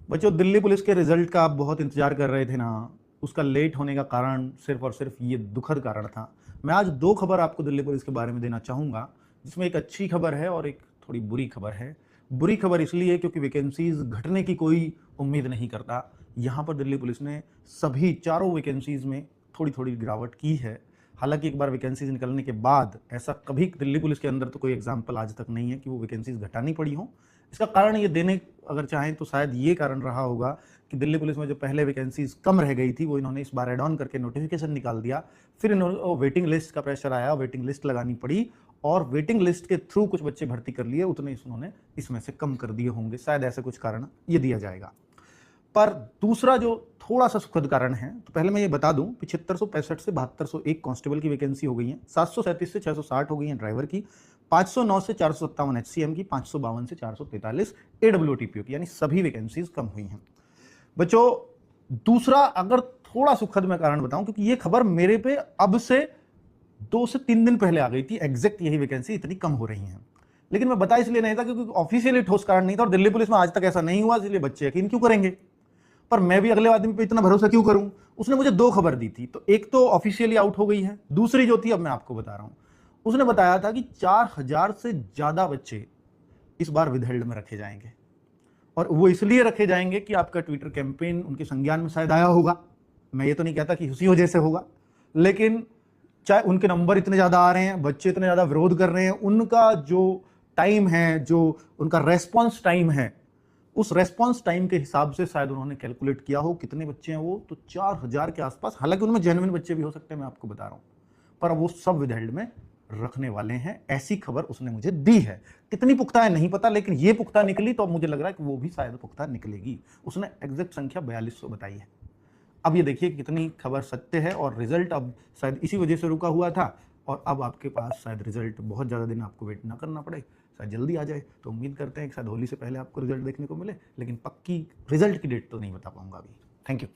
बच्चों, दिल्ली पुलिस के रिजल्ट का आप बहुत इंतजार कर रहे थे ना। उसका लेट होने का कारण सिर्फ और सिर्फ ये दुखद कारण था। मैं आज दो खबर आपको दिल्ली पुलिस के बारे में देना चाहूंगा, जिसमें एक अच्छी खबर है और एक थोड़ी बुरी खबर है। बुरी खबर इसलिए क्योंकि वैकेंसीज घटने की कोई उम्मीद नहीं करता। यहाँ पर दिल्ली पुलिस ने सभी चारों वैकेंसीज में थोड़ी थोड़ी गिरावट की है। हालांकि एक बार वैकेंसीज निकलने के बाद ऐसा कभी दिल्ली पुलिस के अंदर तो कोई एग्जाम्पल आज तक नहीं है कि वो वैकेंसीज घटानी पड़ी हो। इसका कारण ये देने अगर चाहें तो शायद ये कारण रहा होगा कि दिल्ली पुलिस में जो पहले वैकेंसीज कम रह गई थी वो इन्होंने इस बार एड ऑन करके नोटिफिकेशन निकाल दिया। फिर इन्होंने वेटिंग लिस्ट का प्रेशर आया, वेटिंग लिस्ट लगानी पड़ी और वेटिंग लिस्ट के थ्रू कुछ बच्चे भर्ती कर लिए, उतने उन्होंने इसमें से कम कर दिए होंगे, शायद ऐसे कुछ कारण ये दिया जाएगा। पर दूसरा जो थोड़ा सा सुखद कारण है, तो पहले मैं ये बता दूं 7565 से 7201 कांस्टेबल की वैकेंसी हो गई है, 737 से 660 हो गई है ड्राइवर की, 509 से 457 एचसीएम की, 552 से 443 एडब्ल्यूटीपीओ की, यानी सभी वैकेंसीज कम हुई हैं। बच्चों, दूसरा अगर थोड़ा सुखद मैं कारण बताऊं, क्योंकि ये खबर मेरे पे अब से 2 से 3 दिन पहले आ गई थी, एग्जैक्ट यही वैकेंसी इतनी कम हो रही हैं। लेकिन मैं बता इसलिए नहीं था क्योंकि ऑफिशियली ठोस कारण नहीं था और दिल्ली पुलिस में आज तक ऐसा नहीं हुआ, इसलिए बच्चे यकीन क्यों करेंगे। पर मैं भी अगले आदमी पे इतना भरोसा क्यों करूं। उसने मुझे दो खबर दी थी, तो एक तो ऑफिशियली आउट हो गई है, दूसरी जो थी अब मैं आपको बता रहा हूं। उसने बताया था कि 4000 से ज्यादा बच्चे इस बार विदहेल्ड में रखे जाएंगे और वो इसलिए रखे जाएंगे कि आपका ट्विटर कैंपेन उनके संज्ञान में शायद आया होगा। मैं ये तो नहीं कहता कि उसी वजह से होगा, लेकिन चाहे उनके नंबर इतने ज्यादा आ रहे हैं, बच्चे इतने ज्यादा विरोध कर रहे हैं, उनका जो टाइम है, जो उनका रेस्पॉन्स टाइम है, उस रेस्पॉन्स टाइम के हिसाब से शायद उन्होंने कैलकुलेट किया हो कितने बच्चे हैं वो, तो 4000 के आसपास। हालांकि उनमें जेन्युइन बच्चे भी हो सकते हैं, मैं आपको बता रहा हूं, पर वो सब विदहेल्ड में रखने वाले हैं, ऐसी खबर उसने मुझे दी है। कितनी पुख्ता है नहीं पता, लेकिन ये पुख्ता निकली तो अब मुझे लग रहा है कि वो भी शायद पुख्ता निकलेगी। उसने एग्जैक्ट संख्या 4200 बताई है। अब ये देखिए कितनी खबर सत्य है, और रिजल्ट अब शायद इसी वजह से रुका हुआ था और अब आपके पास शायद रिजल्ट बहुत ज़्यादा दिन आपको वेट ना करना पड़े, शायद जल्दी आ जाए। तो उम्मीद करते हैं कि शायद होली से पहले आपको रिजल्ट देखने को मिले, लेकिन पक्की रिजल्ट की डेट तो नहीं बता पाऊंगा अभी। Thank you.